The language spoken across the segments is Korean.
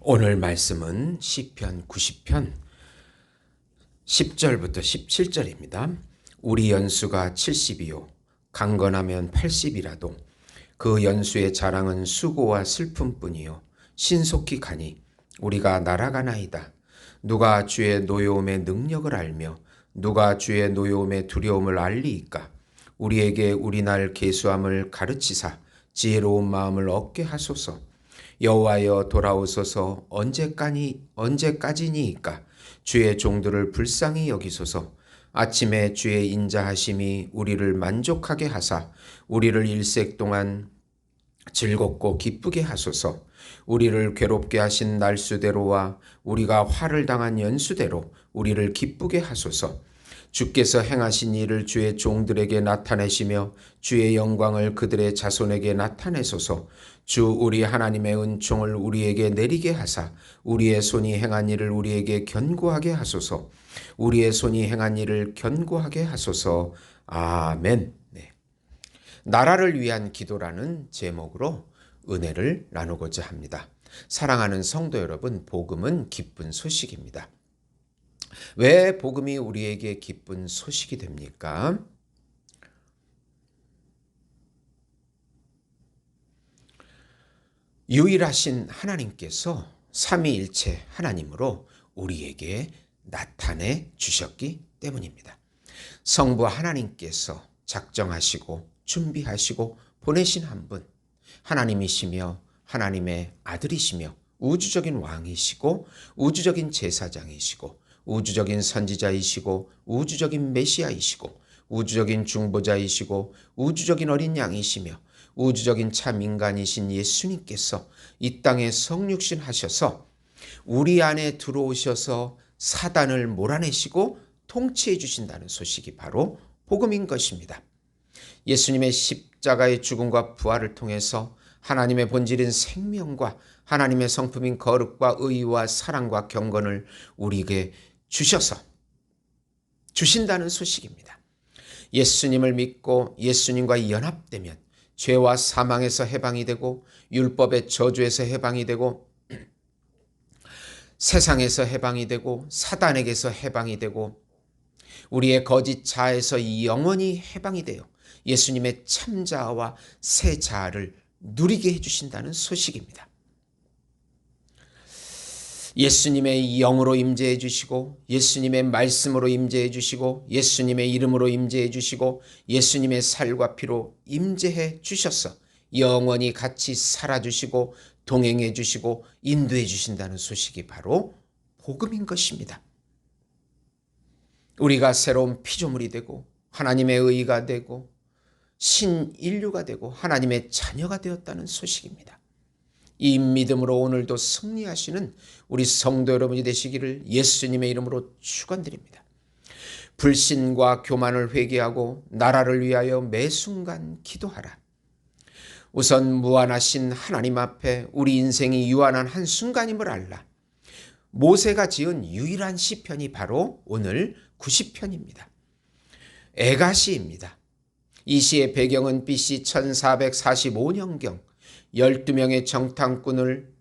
오늘 말씀은 시편 90편 10절부터 17절입니다. 우리 연수가 70이요 강건하면 80이라도 그 연수의 자랑은 수고와 슬픔뿐이요 신속히 가니 우리가 날아가나이다. 누가 주의 노여움의 능력을 알며 누가 주의 노여움의 두려움을 알리이까. 우리에게 우리날 계수함을 가르치사 지혜로운 마음을 얻게 하소서. 여호와여 돌아오소서. 언제까지니이까. 주의 종들을 불쌍히 여기소서. 아침에 주의 인자하심이 우리를 만족하게 하사 우리를 일색 동안 즐겁고 기쁘게 하소서. 우리를 괴롭게 하신 날수대로와 우리가 화를 당한 연수대로 우리를 기쁘게 하소서. 주께서 행하신 일을 주의 종들에게 나타내시며 주의 영광을 그들의 자손에게 나타내소서. 주 우리 하나님의 은총을 우리에게 내리게 하사 우리의 손이 행한 일을 우리에게 견고하게 하소서. 우리의 손이 행한 일을 견고하게 하소서. 아멘. 네. 나라를 위한 기도라는 제목으로 은혜를 나누고자 합니다. 사랑하는 성도 여러분, 복음은 기쁜 소식입니다. 왜 복음이 우리에게 기쁜 소식이 됩니까? 유일하신 하나님께서 삼위일체 하나님으로 우리에게 나타내 주셨기 때문입니다. 성부 하나님께서 작정하시고 준비하시고 보내신 한 분, 하나님이시며 하나님의 아들이시며 우주적인 왕이시고 우주적인 제사장이시고 우주적인 선지자이시고 우주적인 메시아이시고 우주적인 중보자이시고 우주적인 어린 양이시며 우주적인 참 인간이신 예수님께서 이 땅에 성육신 하셔서 우리 안에 들어오셔서 사단을 몰아내시고 통치해 주신다는 소식이 바로 복음인 것입니다. 예수님의 십자가의 죽음과 부활을 통해서 하나님의 본질인 생명과 하나님의 성품인 거룩과 의와 사랑과 경건을 우리에게 주신다는 소식입니다. 예수님을 믿고 예수님과 연합되면 죄와 사망에서 해방이 되고 율법의 저주에서 해방이 되고 세상에서 해방이 되고 사단에게서 해방이 되고 우리의 거짓 자아에서 영원히 해방이 되어 예수님의 참자아와 새 자아를 누리게 해주신다는 소식입니다. 예수님의 영으로 임재해 주시고 예수님의 말씀으로 임재해 주시고 예수님의 이름으로 임재해 주시고 예수님의 살과 피로 임재해 주셔서 영원히 같이 살아주시고 동행해 주시고 인도해 주신다는 소식이 바로 복음인 것입니다. 우리가 새로운 피조물이 되고 하나님의 의가 되고 신인류가 되고 하나님의 자녀가 되었다는 소식입니다. 이 믿음으로 오늘도 승리하시는 우리 성도 여러분이 되시기를 예수님의 이름으로 축원드립니다. 불신과 교만을 회개하고 나라를 위하여 매 순간 기도하라. 우선 무한하신 하나님 앞에 우리 인생이 유한한 한순간임을 알라. 모세가 지은 유일한 시편이 바로 오늘 90편입니다. 애가시입니다. 이 시의 배경은 BC 1445년경 12명의 정탐꾼을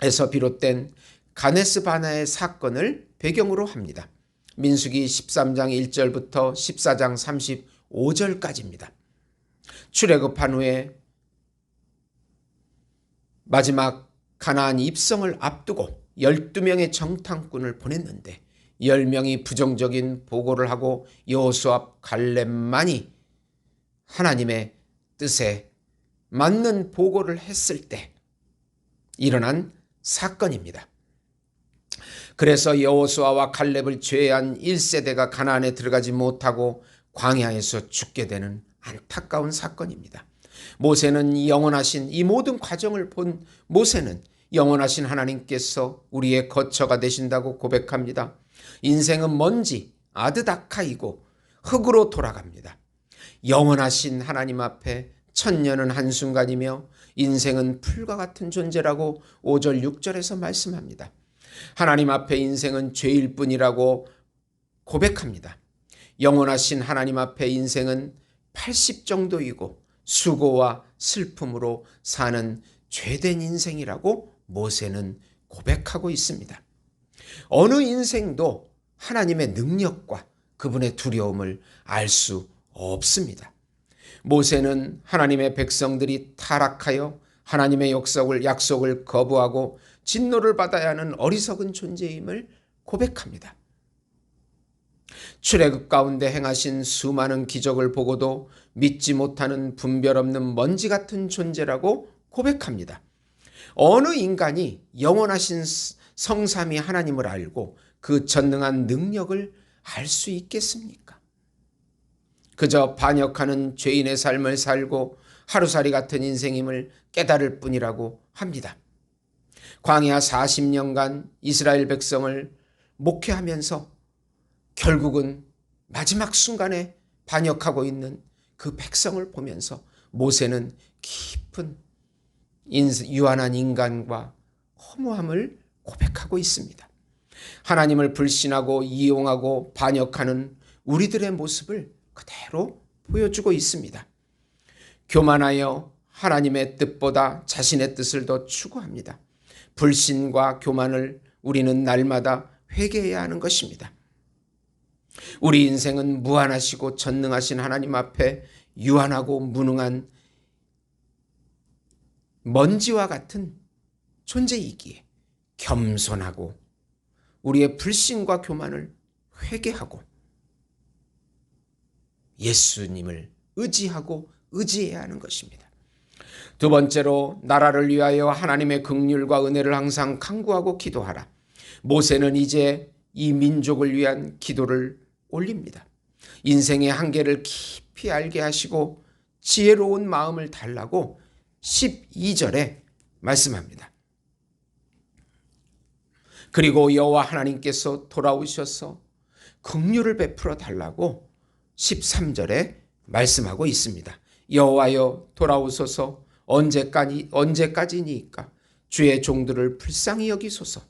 에서 비롯된 가네스 바나의 사건을 배경으로 합니다. 민수기 13장 1절부터 14장 35절까지입니다. 출애굽한 후에 마지막 가나안 입성을 앞두고 12명의 정탐꾼을 보냈는데 10명이 부정적인 보고를 하고 여호수아 갈렙만이 하나님의 뜻에 맞는 보고를 했을 때 일어난 사건입니다. 그래서 여호수아와 갈렙을 제외한 1세대가 가나안에 들어가지 못하고 광야에서 죽게 되는 안타까운 사건입니다. 모세는 영원하신 이 모든 과정을 본 모세는 영원하신 하나님께서 우리의 거처가 되신다고 고백합니다. 인생은 먼지 아드다카이고 흙으로 돌아갑니다. 영원하신 하나님 앞에 천년은 한순간이며 인생은 풀과 같은 존재라고 5절 6절에서 말씀합니다. 하나님 앞에 인생은 죄일 뿐이라고 고백합니다. 영원하신 하나님 앞에 인생은 80 정도이고 수고와 슬픔으로 사는 죄된 인생이라고 모세는 고백하고 있습니다. 어느 인생도 하나님의 능력과 그분의 두려움을 알 수 없습니다. 모세는 하나님의 백성들이 타락하여 하나님의 약속을 거부하고 진노를 받아야 하는 어리석은 존재임을 고백합니다. 출애굽 가운데 행하신 수많은 기적을 보고도 믿지 못하는 분별 없는 먼지 같은 존재라고 고백합니다. 어느 인간이 영원하신 성삼위 하나님을 알고 그 전능한 능력을 알 수 있겠습니까? 그저 반역하는 죄인의 삶을 살고 하루살이 같은 인생임을 깨달을 뿐이라고 합니다. 광야 40년간 이스라엘 백성을 목회하면서 결국은 마지막 순간에 반역하고 있는 그 백성을 보면서 모세는 깊은 유한한 인간과 허무함을 고백하고 있습니다. 하나님을 불신하고 이용하고 반역하는 우리들의 모습을 그대로 보여주고 있습니다. 교만하여 하나님의 뜻보다 자신의 뜻을 더 추구합니다. 불신과 교만을 우리는 날마다 회개해야 하는 것입니다. 우리 인생은 무한하시고 전능하신 하나님 앞에 유한하고 무능한 먼지와 같은 존재이기에 겸손하고 우리의 불신과 교만을 회개하고 예수님을 의지하고 의지해야 하는 것입니다. 두 번째로 나라를 위하여 하나님의 긍휼과 은혜를 항상 간구하고 기도하라. 모세는 이제 이 민족을 위한 기도를 올립니다. 인생의 한계를 깊이 알게 하시고 지혜로운 마음을 달라고 12절에 말씀합니다. 그리고 여호와 하나님께서 돌아오셔서 긍휼을 베풀어 달라고 13절에 말씀하고 있습니다. 여호와여 돌아오소서. 언제까지니까 주의 종들을 불쌍히 여기소서.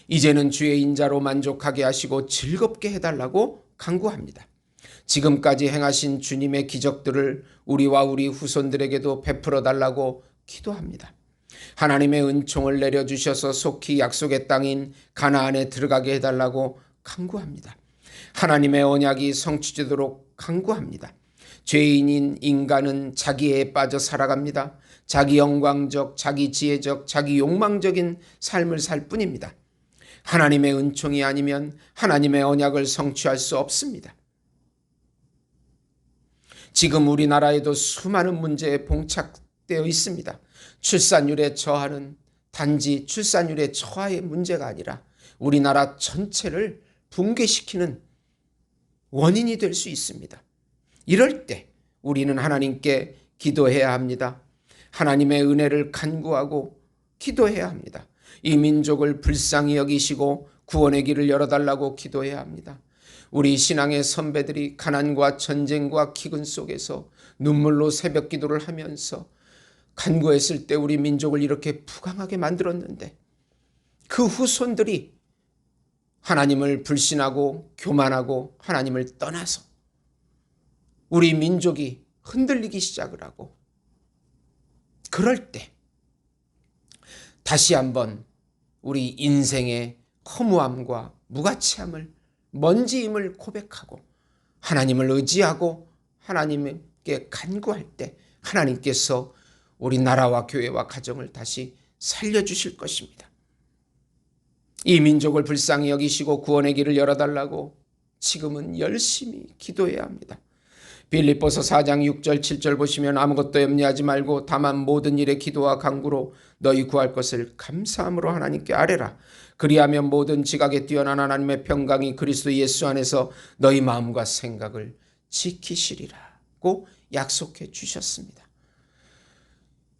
이제는 주의 인자로 만족하게 하시고 즐겁게 해달라고 간구합니다. 지금까지 행하신 주님의 기적들을 우리와 우리 후손들에게도 베풀어 달라고 기도합니다. 하나님의 은총을 내려주셔서 속히 약속의 땅인 가나안에 들어가게 해달라고 간구합니다. 하나님의 언약이 성취되도록 간구합니다. 죄인인 인간은 자기애에 빠져 살아갑니다. 자기 영광적, 자기 지혜적, 자기 욕망적인 삶을 살 뿐입니다. 하나님의 은총이 아니면 하나님의 언약을 성취할 수 없습니다. 지금 우리나라에도 수많은 문제에 봉착되어 있습니다. 출산율의 저하는 단지 출산율의 저하의 문제가 아니라 우리나라 전체를 붕괴시키는 원인이 될 수 있습니다. 이럴 때 우리는 하나님께 기도해야 합니다. 하나님의 은혜를 간구하고 기도해야 합니다. 이 민족을 불쌍히 여기시고 구원의 길을 열어달라고 기도해야 합니다. 우리 신앙의 선배들이 가난과 전쟁과 기근 속에서 눈물로 새벽 기도를 하면서 간구했을 때 우리 민족을 이렇게 부강하게 만들었는데 그 후손들이 하나님을 불신하고 교만하고 하나님을 떠나서 우리 민족이 흔들리기 시작을 하고 그럴 때 다시 한번 우리 인생의 허무함과 무가치함을 먼지임을 고백하고 하나님을 의지하고 하나님께 간구할 때 하나님께서 우리 나라와 교회와 가정을 다시 살려주실 것입니다. 이 민족을 불쌍히 여기시고 구원의 길을 열어달라고 지금은 열심히 기도해야 합니다. 빌립보서 4장 6절 7절 보시면 아무것도 염려하지 말고 다만 모든 일에 기도와 간구로 너희 구할 것을 감사함으로 하나님께 아뢰라. 그리하면 모든 지각에 뛰어난 하나님의 평강이 그리스도 예수 안에서 너희 마음과 생각을 지키시리라고 약속해 주셨습니다.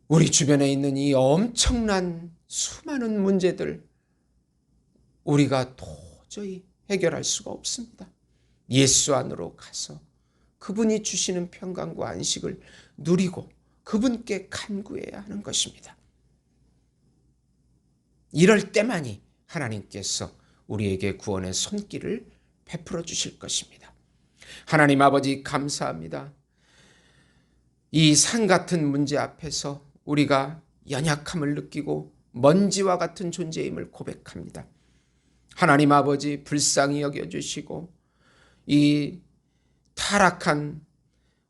우리 주변에 있는 이 엄청난 수많은 문제들 우리가 도저히 해결할 수가 없습니다. 예수 안으로 가서 그분이 주시는 평강과 안식을 누리고 그분께 간구해야 하는 것입니다. 이럴 때만이 하나님께서 우리에게 구원의 손길을 베풀어 주실 것입니다. 하나님 아버지 감사합니다. 이 산 같은 문제 앞에서 우리가 연약함을 느끼고 먼지와 같은 존재임을 고백합니다. 하나님 아버지 불쌍히 여겨주시고 이 타락한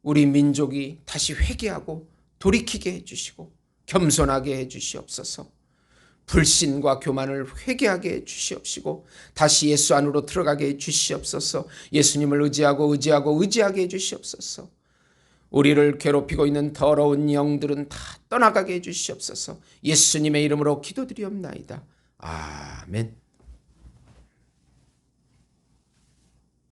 우리 민족이 다시 회개하고 돌이키게 해주시고 겸손하게 해주시옵소서. 불신과 교만을 회개하게 해주시옵시고 다시 예수 안으로 들어가게 해주시옵소서. 예수님을 의지하게 해주시옵소서. 우리를 괴롭히고 있는 더러운 영들은 다 떠나가게 해주시옵소서. 예수님의 이름으로 기도드리옵나이다. 아멘.